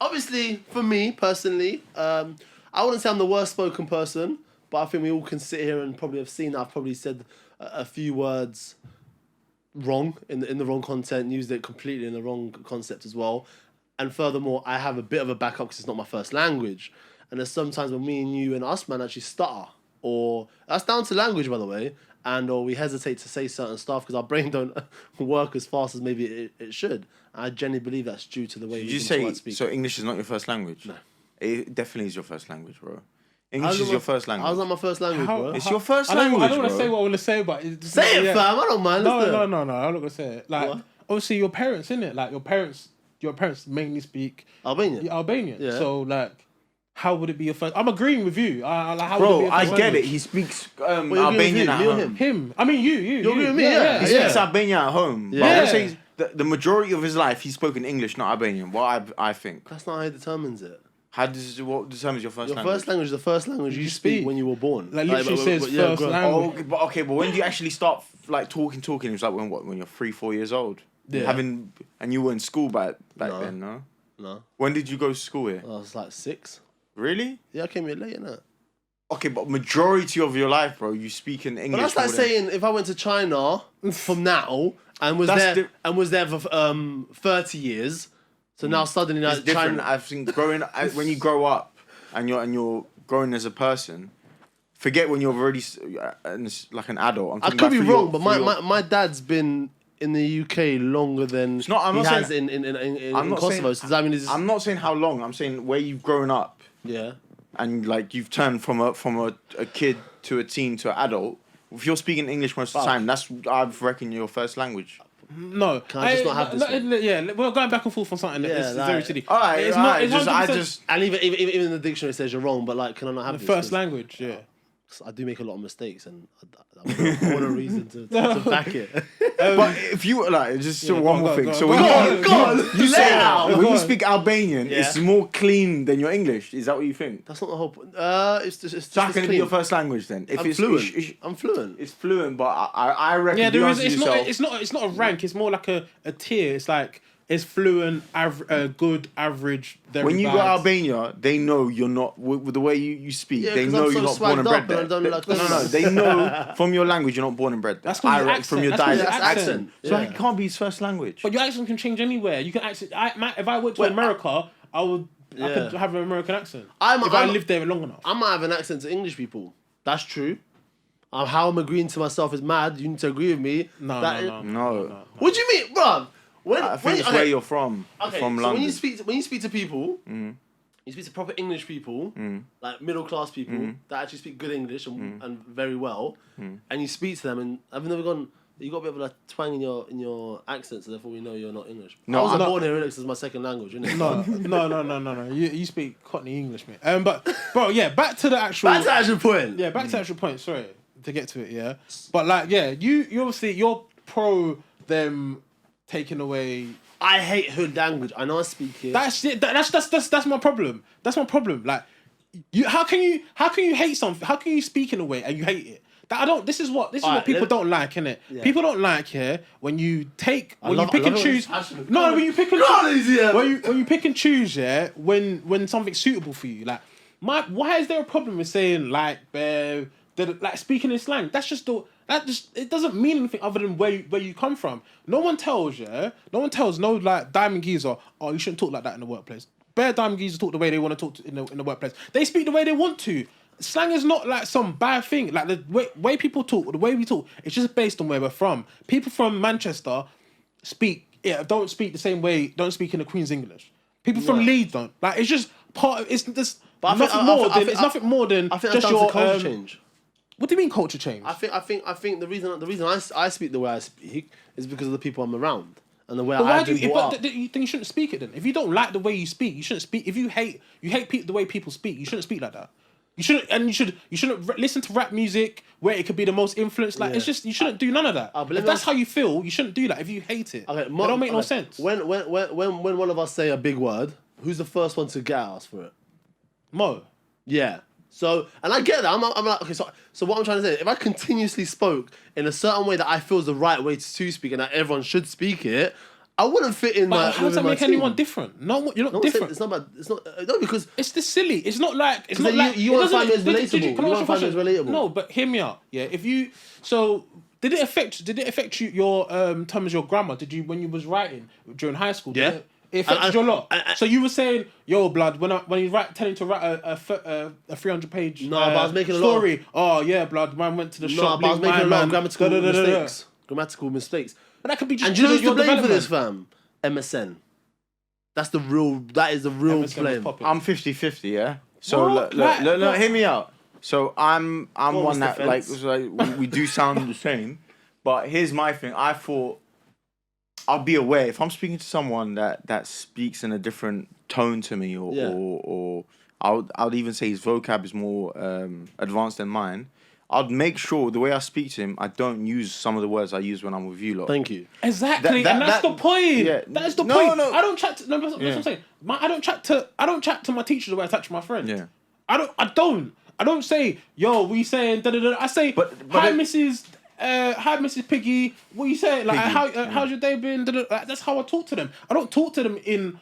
obviously, for me personally, I wouldn't say I'm the worst spoken person, but I think we all can sit here and probably have seen that I've probably said a few words wrong in the wrong content, used it completely in the wrong concept as well. And furthermore, I have a bit of a backup because it's not my first language. And there's sometimes when me and you and us, man, actually stutter. Or that's down to language, by the way. Or we hesitate to say certain stuff because our brain don't work as fast as maybe it should. I genuinely believe that's due to the way Did you say, so English is not your first language? No. It definitely is your first language, bro. English is your first language. How's that my first language, bro? It's your first I language, don't want to bro. say what I want to say, but... Say it, fam. I don't mind. No. I'm not going to say it. Like, What? obviously, your parents, innit? Like, your parents mainly speak... Albanian. Albanian. Yeah. So, like, how would it be your first... I'm agreeing with you. How would it be Bro, your I first get language? it. He speaks you're Albanian at me or home. him? Him. I mean, you. You're agreeing with me, yeah. He speaks Albanian at home. But Yeah. I would say the majority of his life, he's spoken English, not Albanian. What I think. That's not how he determines it. What determines your first Your language? first language is the first language you speak when you were born. Like, literally says first grown- language. Oh, but when do you actually start like talking? It was like when you're 3-4 years old. Yeah. And you were in school back then, no? No. When did you go to school here? I was like 6. Really? Yeah, I came here late, innit? Okay, but majority of your life, bro, you speak in English. But that's like more than- saying if I went to China from now and was there for 30 years, so now suddenly It's different. China. I think when you grow up and you're growing as a person, forget when you're already like an adult. I could be wrong, but my dad's been in the UK longer than I'm he not has saying- in Kosovo. So does that mean he's I'm not saying how long. I'm saying where you've grown up. yeah. And like you've turned from a kid to a teen to an adult. If you're speaking English most of the time, that's I reckon your first language. No, Can I just not have this? Yeah, we're going back and forth on something. Yeah, It's like- very silly. All right, It's all not. right, It's just- 100%. And even in the dictionary it says you're wrong, but like, can I not have The this? first 'Cause language, yeah. I do make a lot of mistakes, and I want a reason to back it. But if you like, just Yeah, one go more on, thing. go So on, when go on, you say out. when Go you on. speak Albanian, Yeah. it's more clean than your English. Is that what you think? That's not the whole point. It's just So how can it be clean. your first language then? If I'm it's fluent. it's- I'm fluent. it's fluent, but I reckon Yeah, you there is. answer It's not. yourself. It's not a rank. It's more like a tier. It's like it's fluent, good, average. Very When you go bad. Albania, they know you're not with the way you speak. Yeah, They 'cause know I'm you're so not born and swagged bred up there. and I don't like No, this. they know from your language you're not born and bred there. That's called his reckon accent. from your That's called dialect. his That's accent. So Yeah. it can't be his first language. But your accent can change anywhere. You can accent. If I went to Wait, America, I would. I Yeah. could have an American accent. I'm- if I I'm- lived there long enough. I might have an accent to English people. That's true. How I'm agreeing to myself is mad. You need to agree with me. No. No. What do you mean, bro? I think it's where you're from. Okay, From so London. when you speak to people, you speak to proper English people, like middle class people that actually speak good English and very well, and you speak to them, and I've never gone. You got a bit of a twang in your accent, so therefore we know you're not English. No, I wasn't I'm born here, because it's my second language, isn't it? No. You speak Cockney English, mate. But bro, yeah. Back to the actual. That's the actual point. Yeah, back to the actual point. Sorry to get to it. Yeah, but like, yeah, you obviously you're pro them taking away. I hate hood language. I know I speak it. That's it. That's my problem. That's my problem. Like, how can you hate something? How can you speak in a way and you hate it? That I don't. This is what Alright, people let- don't like, innit? Yeah. People don't like here when you take I when love- you pick I and love it when choose. it's passionate. No, when you pick and God, choose. yeah. When you pick and choose, yeah. When something's suitable for you, like why is there a problem with saying like like speaking in slang? It doesn't mean anything other than where you come from. No one tells no like diamond geezer, oh, you shouldn't talk like that in the workplace. Bare diamond geezers talk the way they want to talk in the workplace. They speak the way they want to. Slang is not like some bad thing. Like the way people talk, the way we talk, it's just based on where we're from. People from Manchester don't speak the same way, don't speak in the Queen's English. People from Leeds don't. Like it's just part of it's just But it's nothing more than I think that's just down your to culture change. What do you mean culture change? I think the reason I speak the way I speak is because of the people I'm around and the way But why I've do been you? brought But up. you think you shouldn't speak it then? If you don't like the way you speak, you shouldn't speak. If you hate the way people speak, you shouldn't speak like that. You shouldn't listen to rap music where it could be the most influenced. Like it's just you shouldn't do none of that. but If that's how you feel, you shouldn't do that. If you hate it, Okay, it don't make no okay, sense. When one of us say a big word, who's the first one to get at us for it? Mo, Yeah. So, and I get that. I'm like, okay, so what I'm trying to say, if I continuously spoke in a certain way that I feel is the right way to speak and that everyone should speak it, I wouldn't fit in. but how does that make anyone different? No, you're not different. It's not about. It's not. No, because It's just silly. It's not like it's not then like you wanna it doesn't- find it as did- relatable. can I You ask wanna you a find it as question? relatable. No, but hear me out. Yeah, if you did it affect you your terms your grammar? Did you when you was writing during high school? Yeah. It affected you a lot. I- So you were saying, "Yo, blood." When you telling to write a 300-page No, but I was making a lot of- story. Oh yeah, blood. Man went to the no, shop. but I was linked making a my lot of man, grammatical da-da-da-da-da. mistakes. Grammatical mistakes. But that could be just. And do you know who's your to blame for development. this, fam? MSN. That is the real MSN was blame. popping. I'm 50-50, yeah. So What? look, hear me out. So I'm one Mr. that Fence? was like we do sound the same, but here's my thing. I thought I'll be aware if I'm speaking to someone that speaks in a different tone to me, or I'd even say his vocab is more advanced than mine. I'd make sure the way I speak to him, I don't use some of the words I use when I'm with you lot. Thank you. Exactly, and that's the point. yeah. That is the No, point. no. I don't chat to. No, that's what I'm saying. I don't chat to my teachers the way I chat to my friends. Yeah. I don't say, yo, we saying da da da. I say, But hi, it- Mrs. Piggy. What you saying? Like, Piggy, how's your day been? Da, da, da. That's how I talk to them. I don't talk to them in,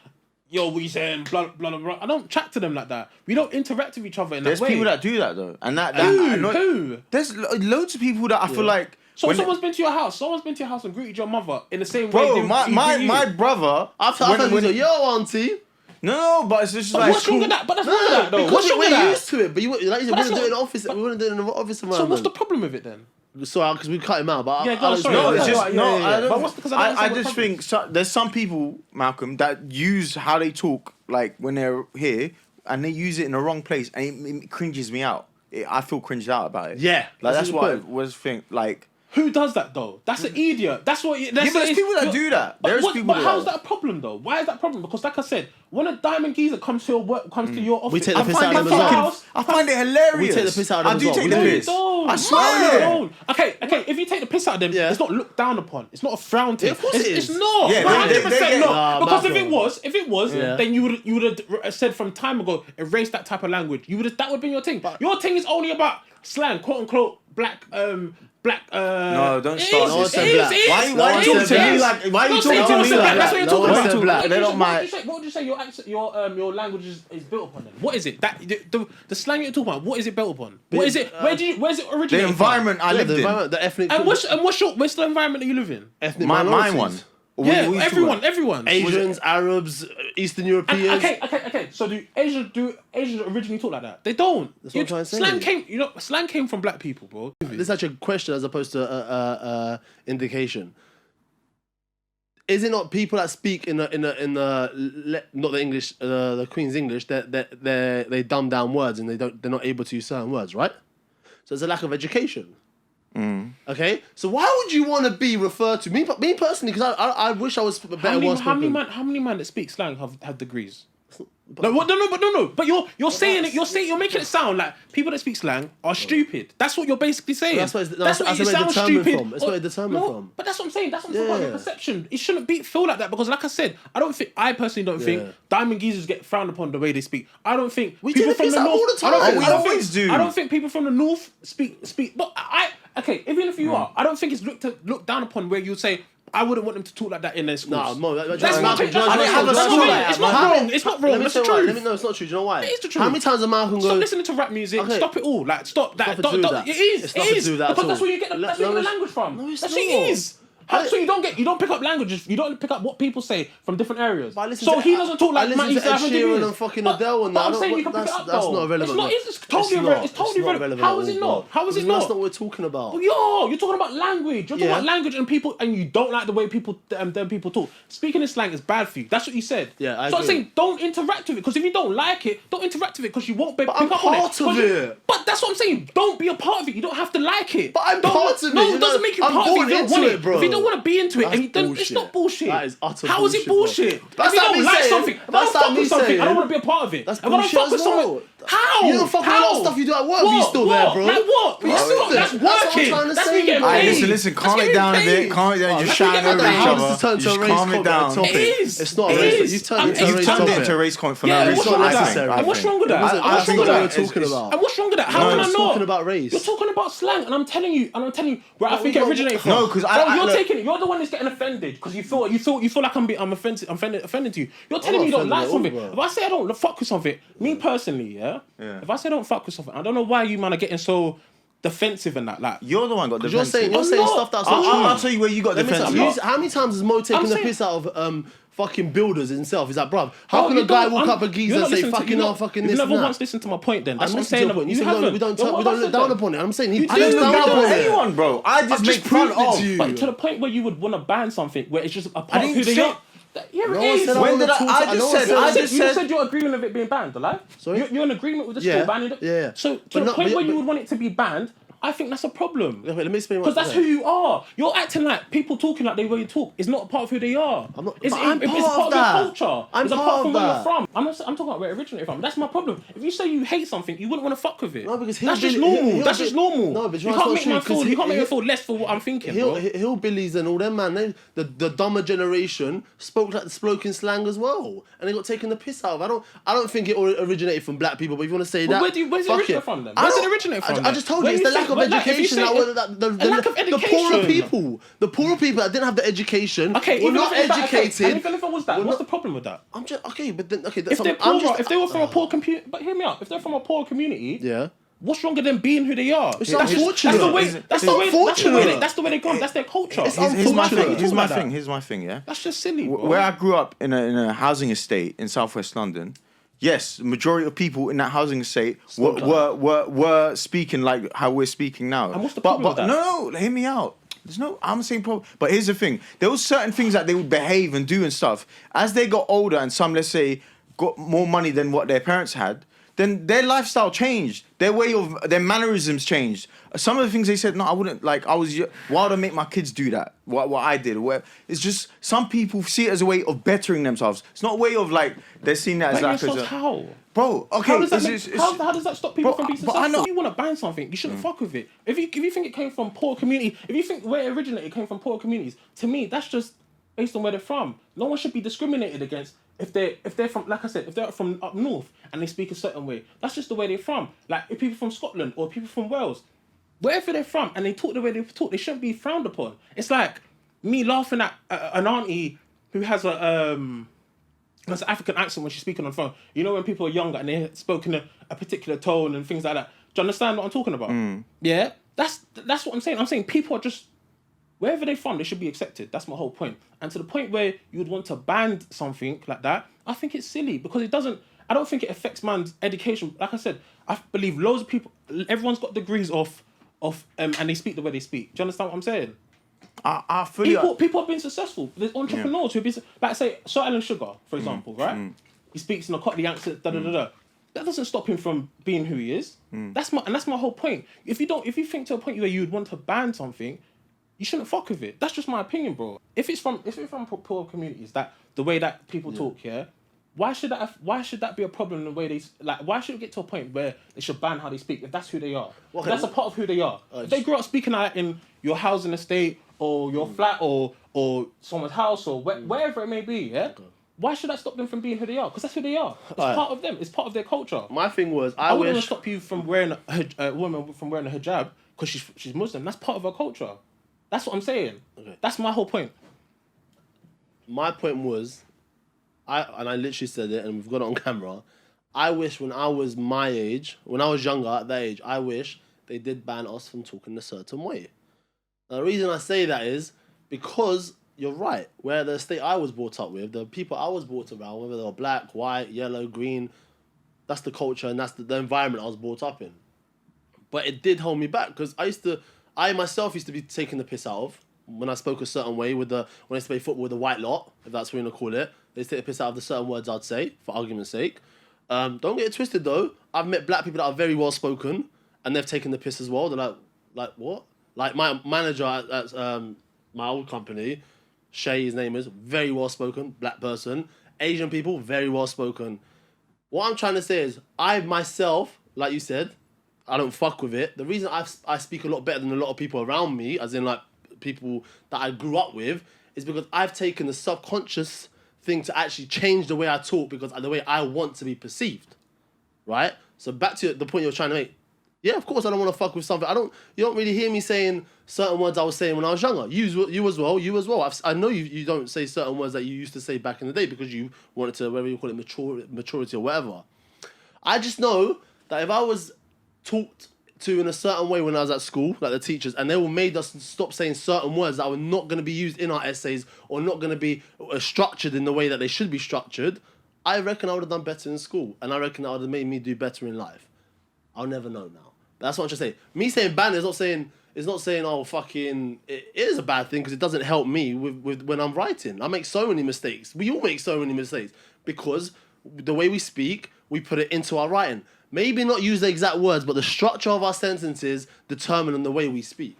yo, what you saying? Blah blah blah. Blah. I don't chat to them like that. We don't interact with each other in There's that way. people that do that though, and that Who? There's loads of people that I feel like. So when- someone's been to your house. Someone's been to your house and greeted your mother in the same way. Bro, they my greet you. my brother. After you say, yo, auntie. No, but it's just But like what's wrong with that? But that's wrong with that though. Because What's wrong with we're that? used to it, but like you said, we But that's wouldn't do it in not- the office. We wouldn't do it in the office So environment. what's the problem with it then? Sorry, because we cut him out. But Yeah, go on, sorry. No, Yeah, it's just yeah, no. yeah. I don't. But what's because I just think there's some people, Malcolm, that use how they talk like when they're here, and they use it in the wrong place, and it cringes me out. I feel cringed out about it. Yeah, like that's the what I point. was think like. Who does that though? That's an idiot. That's what. That's Yeah, but there's people that do that. There's people But that how's do that a problem though? Why is that a problem? Because like I said, when a diamond geezer comes to your work, comes to your office, We take the I piss find out of it them as well. house- I find it hilarious. We take the piss out of them I do as well. take the No, you piss. Don't. I swear. Don't. Okay. If you take the piss out of them, Yeah. it's not looked down upon. It's not a frown thing. Yeah, of course it's, it is. It's not. Yeah, 100% they get- not. Nah, Because if Malcolm. it was, Yeah. then you would have said from time ago, erase that type of language. That would have been your thing. Your thing is only about slang, quote unquote, black. No, don't it start. is, No one it said is, black. it is. Why No you one talking said to me black. like? Why you Don't say talking to no one me said black. like? That's what you're No talking one about. said black. They don't What mind. would you say your language is built upon then? What is it? That the slang you're talking about, what is it built upon? What is it? Where's it originated The from? environment I lived the in. environment, the ethnic. And what's the environment that you live in? ethnic Mine minorities. one. Yeah, What you talking about? everyone. Asians, Arabs, Eastern Europeans. Okay. So do Asians originally talk like that? They don't. That's what I'm trying to say. Slang came from black people, bro. This is actually a question as opposed to indication. Is it not people that speak in the not the English, the Queen's English, that they dumb down words and they're not able to use certain words, right? So it's a lack of education. Okay, so why would you want to be referred to me personally? Because I wish I was better. How many man that speak slang have degrees? No. But you're saying it. You're making it sound like people that speak slang are stupid. That's what you're basically saying. That's what it sounds determined stupid. from. That's where it determined from. But that's what I'm saying. That's what I'm talking about. Your Yeah. perception. It shouldn't feel like that because, like I said, I personally don't think diamond geezers get frowned upon the way they speak. I don't think We people take the from piss the out north. all the time. We always do. I don't think people from the north speak. But even if you are, I don't think it's looked down upon where you say. I wouldn't want them to talk like that in their schools. Nah, Mo, that's my thing. It's not wrong. It's not wrong. That's the truth. No, it's not true. Do you know why? It is the truth. How many times has Malcolm Stop go? listening to rap music. Okay. Stop it all. Like stop that. It's nothing to do with that. It is. It's nothing to do with that at Because that's all. where you get the language from. No, it's That's not. what it is. So you don't pick up languages. You don't pick up what people say from different areas. But I listen So to- he doesn't talk like I listen Matty to Ed Stafford Sheeran is. and fucking But- Adele and but that. I'm I saying don't- you can pick it that's up not though. relevant. It's totally irrelevant. It's totally irrelevant. How is it not? How is it Because not? That's not what we're talking about. You're talking about language. You're talking Yeah. about language and people, and you don't like the way people talk. Speaking in slang is bad for you. That's what you said. Yeah, I So I'm agree. saying don't interact with it because if you don't like it, don't interact with it because you won't pick I'm up on it. part of 'Cause it. But that's what I'm saying. Don't be a part of it. You don't have to like it. But I'm Don't- part of it, No, you it doesn't know? make you I'm part of it. born If you don't into want it, bro. If you don't want to be into it, That's and you don't, it's bullshit. not bullshit. That is utter How is it bullshit, bullshit? bro. That's If you like don't me like saying- something, if I that's don't like fuck me with something, I saying- don't want to be a part of it. That's If I don't bullshit fuck as with something, well. how? You don't fuck with a lot of stuff you do at work, but you're still there, bro. Like what? But you're still there. That's That's what I'm working. trying to That's say, me getting bro. paid. Alright, listen, calm That's it down a getting bit. paid. Calm it down. Just That's shouting getting over paid. each How How does other. this turn to a Just race calm it comment down. topic? It is. It's not a It race. is. You've turned And it into a You race turned it topic. into a race comment for Yeah, no and reason. what's wrong with I that? think. And what's wrong with that? It wasn't- And I what's think wrong with that's what that? we're talking about. And what's wrong with that? How No, can I it's not? talking about race. You're talking about slang, and I'm telling you where I But think we it don't- originated from. No, 'cause Bro, you're look- taking it. You're the one that's getting offended because you feel like I'm offended to you. You're telling me you don't not like offended something. at all, If I say I don't fuck with something, me personally, yeah. If I say I don't fuck with something, I don't know why you man are getting so defensive and that. Like You're the one got You're defensive. saying not. stuff that's not I'll true. tell you where you got Let me tell defensive. you, how many times has Mo taken the saying- piss out of fucking builders himself? He's like, bruv, how Oh, can you a guy don't- walk I'm- up a you're geezer not and say listening to- fucking you're oh, not- fucking you've this and never that? once listened to my point. Then that's I'm what I'm listening saying. to your point. You You said no, haven't. we don't Then what have I look said down then? upon it. I'm saying he You puts do down look down upon on it. Anyone, bro. I just I've make just fun proved it of. to you. But to the point where you would want to ban something where it's just a part of didn't who they say- are. Yeah, No it one is. said I When wanna did I- talk I to- just no one said- said- I You just said said- you're agreeing with it being banned, right? Sorry? You're in agreement with the Yeah. school banning it. Yeah. So to But the no, point but- where you but- would want it to be banned, I think that's a problem. Wait, let me explain Because that's yeah. who you are. You're acting like people talking like the way you talk is not a part of who they are. I'm not- It's, but I'm it's part part of of that. your culture. I'm It's a part part of from where you're that. from. I'm talking about where it originated from. That's my problem. If you say you hate something, you wouldn't want to fuck with it. No, because that's just hillbilly- normal. hill- That's just normal. No, but you you know can't it's make not me true, feel. 'cause You can't make me hill- feel less for what I'm thinking, bro. Hillbillies and all them, man, the dumber generation spoke in slang as well, and they got taken the piss out of. I don't think it originated from black people, but if you want to say that, Where's it fuck originate from then? I Where's it don't- originate from I then? just told you, When it's you the say- lack of like, if you education. say That it- were a lack of the poorer education. people, that didn't have the education, Okay, were even not if educated. and even if it was that, We're what's not- the problem with that? I'm just okay, but then okay. If they're poor, if they were from a poor community, but hear me out. If they're from a poor community, yeah. what's wrong with them being who they are? It's That's unfortunate. the way. It's unfortunate. That's the way they come. That's their culture. It's Here's my unfortunate. thing. Here's Talk my like that. thing. Here's my thing. Yeah. That's just silly. Bro. Where I grew up in a housing estate in southwest London, yes, the majority of people in that housing estate Spoke like were speaking like how we're speaking now. And what's the problem with that? No, hear me out. I'm saying problem. But here's the thing. There was certain things that they would behave and do and stuff. As they got older and some, let's say, got more money than what their parents had, then their lifestyle changed. Their mannerisms changed. Some of the things they said, no, I wouldn't, like, why would I make my kids do that? What I did. It's just, some people see it as a way of bettering themselves. It's not a way of, like, they're seeing that as like... How? Bro, okay. How does that stop people from being but I successful? know- If you want to ban something, you shouldn't fuck with it. If you think it came from poor community, if you think where it originated came from poor communities, to me, that's just based on where they're from. No one should be discriminated against if they're from, like I said, if they're from up north and they speak a certain way. That's just the way they're from. Like, if people from Scotland or people from Wales, wherever they're from, and they talk the way they talk, they shouldn't be frowned upon. It's like me laughing at an auntie who has an African accent when she's speaking on the phone. You know, when people are younger and they spoke in a particular tone and things like that. Do you understand what I'm talking about? Yeah? That's what I'm saying. I'm saying people are just, wherever they're from, they should be accepted. That's my whole point. And to the point where you would want to ban something like that, I think it's silly because I don't think it affects man's education. Like I said, I believe loads of people, everyone's got degrees and they speak the way they speak. Do you understand what I'm saying? I fully... People have been successful. There's entrepreneurs who've been, like say, Sir Alan Sugar, for example, right? He speaks in a Cockney accent, da-da-da-da. That doesn't stop him from being who he is. That's my whole point. If you think to a point where you would want to ban something, you shouldn't fuck with it. That's just my opinion, bro. If it's from poor communities, that the way that people talk, why should that be a problem in the way they like? Why should it get to a point where they should ban how they speak if that's who they are? If that's a part of who they are. If they grew up speaking like in your housing estate or your flat or someone's house or wherever it may be, why should that stop them from being who they are? Because that's who they are. It's part of them. It's part of their culture. My thing was, I wouldn't want to stop you from wearing a woman from wearing a hijab because she's Muslim. That's part of her culture. That's what I'm saying. Okay. That's my whole point. My point was, I literally said it, and we've got it on camera. I wish when I was my age, when I was younger at that age, I wish they did ban us from talking a certain way. Now, the reason I say that is because you're right. Where the state I was brought up with, the people I was brought around, whether they were black, white, yellow, green, that's the culture and that's the environment I was brought up in. But it did hold me back because I myself used to be taking the piss out of when I spoke a certain way when I used to play football with the white lot, if that's what you want to call it. They used to take the piss out of the certain words I'd say, for argument's sake. Don't get it twisted though. I've met black people that are very well spoken and they've taken the piss as well. They're like what? Like my manager at my old company, Shay, his name is, very well spoken, black person. Asian people, very well spoken. What I'm trying to say is, I myself, like you said, I don't fuck with it. The reason I speak a lot better than a lot of people around me, as in like people that I grew up with, is because I've taken the subconscious thing to actually change the way I talk because the way I want to be perceived, right? So back to the point you're trying to make. Yeah, of course I don't want to fuck with something. You don't really hear me saying certain words I was saying when I was younger. You as well. I know you don't say certain words that you used to say back in the day because you wanted to, whatever you call it, maturity or whatever. I just know that if I was talked to in a certain way when I was at school, like the teachers, and they all made us stop saying certain words that were not going to be used in our essays or not going to be structured in the way that they should be structured, I reckon I would have done better in school, and I reckon that would have made me do better in life. I'll never know now. But that's what I'm trying to say. Me saying ban is not saying oh fucking it is a bad thing because it doesn't help me with when I'm writing. I make so many mistakes. We all make so many mistakes because the way we speak, we put it into our writing. Maybe not use the exact words, but the structure of our sentences determine the way we speak.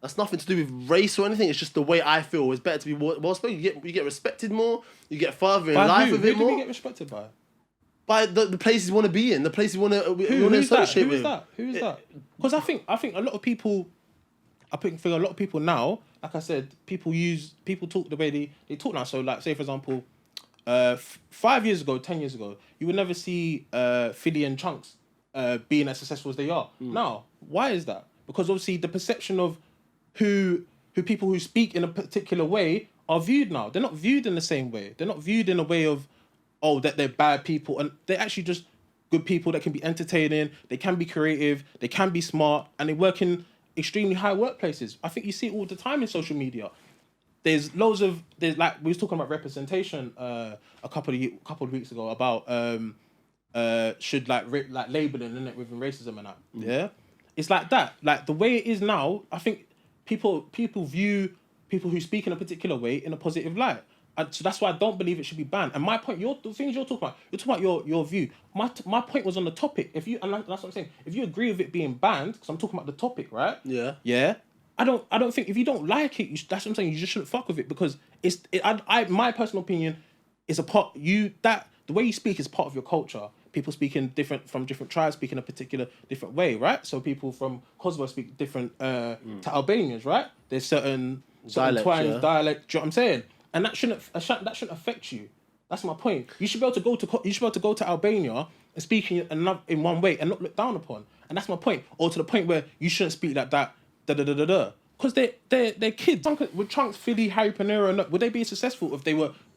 That's nothing to do with race or anything. It's just the way I feel. It's better to be well spoken. You get respected more. You get further in life with it more. Who do we get respected by? By the places you want to be in, the places you want to associate with. Who is that? Because I think a lot of people, a lot of people now, like I said, people talk the way they talk now. So like, say for example, 5 years ago, 10 years ago, you would never see Philly and Chunks being as successful as they are now. Why is that? Because obviously the perception of who people who speak in a particular way are viewed now. They're not viewed in the same way. They're not viewed in a way of, oh, that they're bad people. And they're actually just good people that can be entertaining, they can be creative, they can be smart, and they work in extremely high workplaces. I think you see it all the time in social media. there's like we was talking about representation a couple of weeks ago about should like labeling in it within racism and that. Yeah, it's like that. Like the way it is now, I think people view people who speak in a particular way in a positive light. And so that's why I don't believe it should be banned. And my point, the things you're talking about your view. My point was on the topic. That's what I'm saying. If you agree with it being banned, because I'm talking about the topic, right? Yeah. Yeah. I don't think if you don't like it, that's what I'm saying. You just shouldn't fuck with it because my personal opinion is the way you speak is part of your culture. People speaking from different tribes speak in a particular different way, right? So people from Kosovo speak different to Albanians, right? There's certain Dialect, twang, yeah. dialect. Do you know what I'm saying? And that shouldn't affect you. That's my point. You should be able to go to Albania and speak in one way and not look down upon. And that's my point. Or to the point where you shouldn't speak like that. Because they're kids. Would Chunks, Philly, Harry Panera, would they be successful if they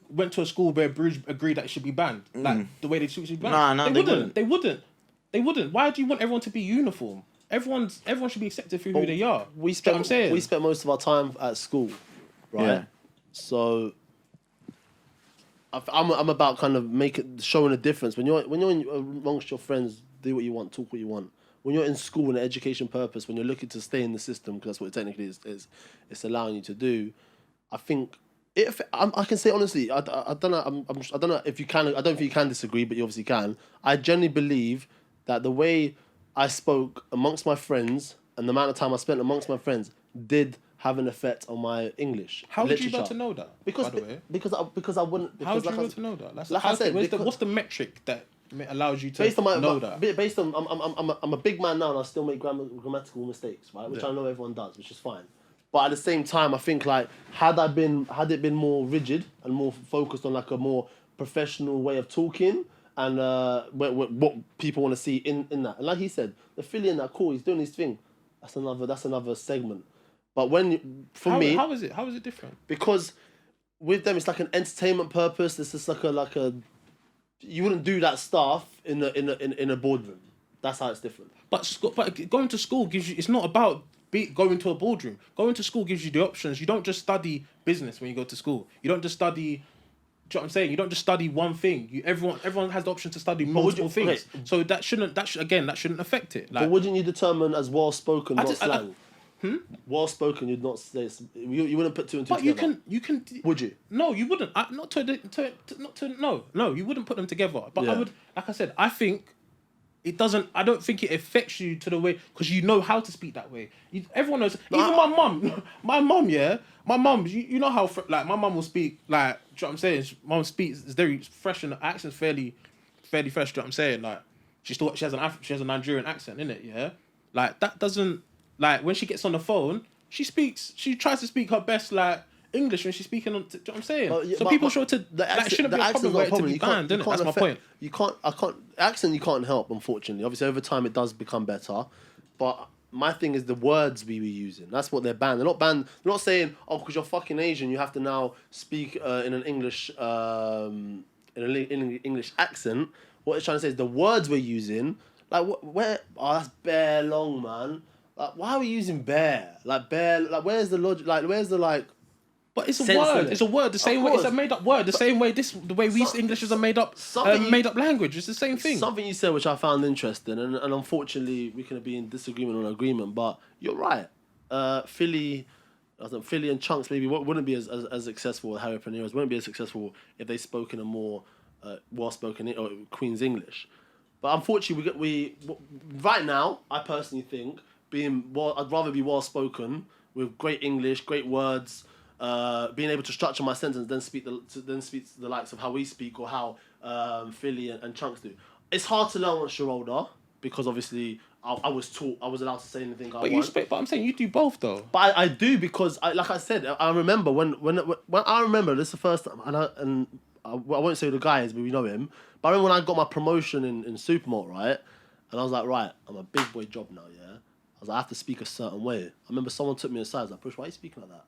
went to a school where Bruges agreed that it should be banned? Like the way they should be banned? Nah, They wouldn't. Why do you want everyone to be uniform? Everyone should be accepted for who they are. We spent most of our time at school, right? Yeah. So I'm about kind of showing a difference. When you're amongst your friends, do what you want, talk what you want. When you're in school in an education purpose, when you're looking to stay in the system, because that's what it technically is it's allowing you to do. I think I can say honestly, I don't know. I don't know if you can. I don't think you can disagree, but you obviously can. I genuinely believe that the way I spoke amongst my friends and the amount of time I spent amongst my friends did have an effect on my English. How literature. would you be able to know that? Because by the way? because I wouldn't. How would Because you be able to know that? like I said, what's the metric that allows you to based on know that? Based on I'm a big man now and I still make grammatical mistakes, right? Which I know everyone does, which is fine. But at the same time, I think like had it been more rigid and more focused on like a more professional way of talking and what people want to see in that. And like he said, the Philly and that cool, he's doing his thing. That's another segment. But how is it different? Because with them it's like an entertainment purpose. It's just like a you wouldn't do that stuff in a boardroom. That's how it's different. But going to school gives you. It's not about going to a boardroom. Going to school gives you the options. You don't just study business when you go to school. You don't just study. Do you know what I'm saying? You don't just study one thing. Everyone has the option to study multiple things. Okay. So that shouldn't affect it. Like, but wouldn't you determine as well spoken, not slang? Well spoken, you'd not say you wouldn't put two and two together. You can. Would you? No, you wouldn't. No, you wouldn't put them together. But I would, like I said, I think it doesn't. I don't think it affects you to the way because you know how to speak that way. Everyone knows. Even my mum. You know how like my mum will speak like. Do you know what I'm saying? Mum speaks is very fresh and the accent's fairly fresh. Do you know what I'm saying? Like she has a Nigerian accent in it. Yeah, like that doesn't. Like, when she gets on the phone, she tries to speak her best, like, English when she's speaking on... Do you know what I'm saying? People show to... shouldn't be a problem where it to be banned, innit? That's my point. Accent you can't help, unfortunately. Obviously, over time, it does become better. But my thing is the words we were using. That's what they're banned. They're not banned... They're not saying, oh, because you're fucking Asian, you have to now speak in an English... in an English accent. What it's trying to say is the words we're using... Like, where... Oh, that's bare long, man. Like, why are we using bear? Like, bear, like, where's the logic? Like, where's the, like... But it's a word. It's a word. The same way it's a made-up word. The same way the way we English is a made-up language. It's the same thing. Something you said which I found interesting, and unfortunately we can be in disagreement or agreement, but you're right. Philly and Chunks maybe wouldn't be as successful as Harry Paneras, wouldn't be as successful if they spoke in a more well-spoken or Queen's English. But unfortunately, we right now, I personally think... I'd rather be well spoken with great English, great words, being able to structure my sentence, than speak to the likes of how we speak or how Philly and Chunks do. It's hard to learn once you're older because obviously I was taught I was allowed to say anything I want. But I'm saying you do both though. But I do because like I said, I remember when I remember this is the first time and I won't say who the guy is, but we know him. But I remember when I got my promotion in Supermalt, right, and I was like, right, I'm a big boy job now, yeah. I have to speak a certain way. I remember someone took me aside. I was like, Push, why are you speaking like that?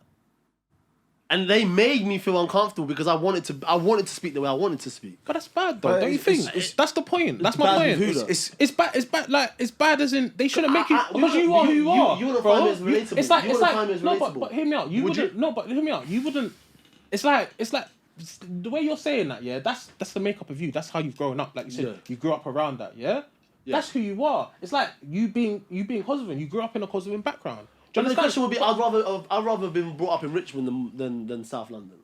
And they made me feel uncomfortable because I wanted to speak the way I wanted to speak. But that's bad, though. Don't you think? That's the point. That's my bad point. with who, though? It's bad. It's bad. Like it's bad as in they shouldn't make you because you are who you are. You wouldn't bro. find me as relatable. It's like You it's wouldn't find me like as no, relatable. but hear me out. You Would wouldn't. you? No, but hear me out. You wouldn't. It's like the way you're saying that. Yeah, that's the makeup of you. That's how you've grown up. Like you said, Yeah. you grew up around that. Yeah. That's who you are. It's like you being Kosovan. You grew up in a Kosovan background. Do you But the question understand? would be, I'd rather have been brought up in Richmond than South London.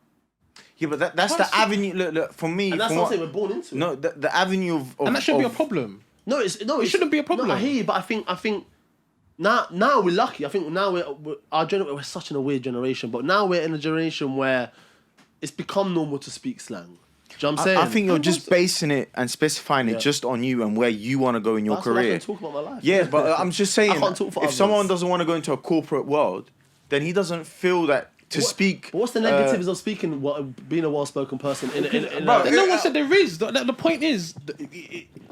Yeah, but that's the avenue. Look, for me, And that's from what I'm saying. We're born into it. No, the avenue of And that shouldn't be a problem. No, it shouldn't be a problem. No, I hear you, but I think now we're lucky. I think now we're such in a weird generation, but now we're in a generation where it's become normal to speak slang. Do you know what I'm saying? I think you're just basing it and specifying it just on you and where you want to go in your That's what I career. can talk about my life. Yeah, but I'm just saying, I can't talk for if others. someone doesn't want to go into a corporate world, then he doesn't feel that to speak. But what's the negatives of speaking? Being a well-spoken person in Bro, No one said there is. The point is,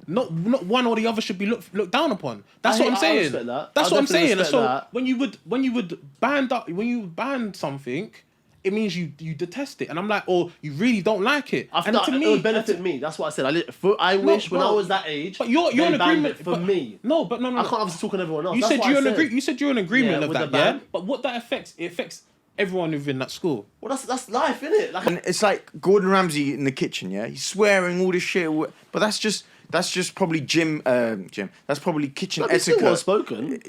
not one or the other should be looked down upon. That's what I'm saying. I respect that. That's I what I'm definitely saying. respect So that. when you would ban something, it means you detest it, and I'm like, or you really don't like it. I And thought to it me, would benefit me. That's what I said. I wish when I was that age. But you're they in banned agreement it for me. No, but no. I can't obviously talk on everyone else. You That's said what you're I in said. agree. You said you're in agreement Yeah, of with that, the yeah. ban. But what that affects, it affects everyone within that school. Well, that's life, innit? Like, And it's like Gordon Ramsay in the kitchen, yeah? He's swearing all this shit, but that's just probably gym. That's probably kitchen no, he's still etiquette. well spoken.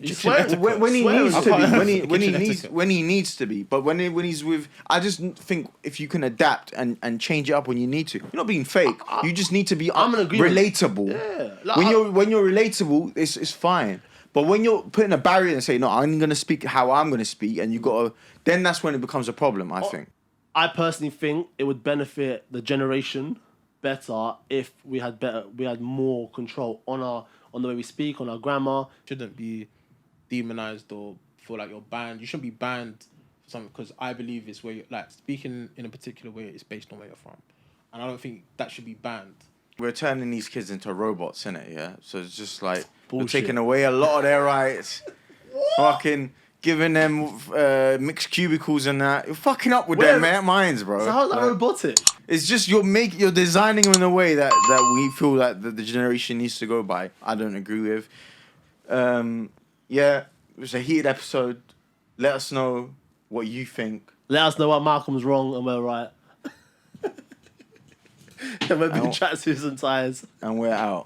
When he needs to be, Kitchen when he needs to be, but when he's with, I just think if you can adapt and change it up when you need to, you're not being fake. You just need to be I'm in agreement. relatable. Yeah. Like, When you're relatable, it's fine. But when you're putting a barrier and saying no, I'm gonna speak how I'm gonna speak, and you gotta, then that's when it becomes a problem. I think. I personally think it would benefit the generation better if we had more control on the way we speak, on our grammar. Shouldn't be demonized or feel like you're banned. You shouldn't be banned for something because I believe it's where you're like speaking in a particular way is based on where you're from, and I don't think that should be banned. We're turning these kids into robots, innit? Yeah. So it's just like we're Bullshit. taking away a lot of their rights. Fucking giving them mixed cubicles and that. You're fucking up with their minds, bro. So how's that Like, robotic? it's just you're designing them in a way that we feel that the generation needs to go by. I don't agree with. Yeah, it was a heated episode. Let us know what you think. Let us know what Malcolm's wrong and we're right. And we're being Tracksuits and Ties. And we're out.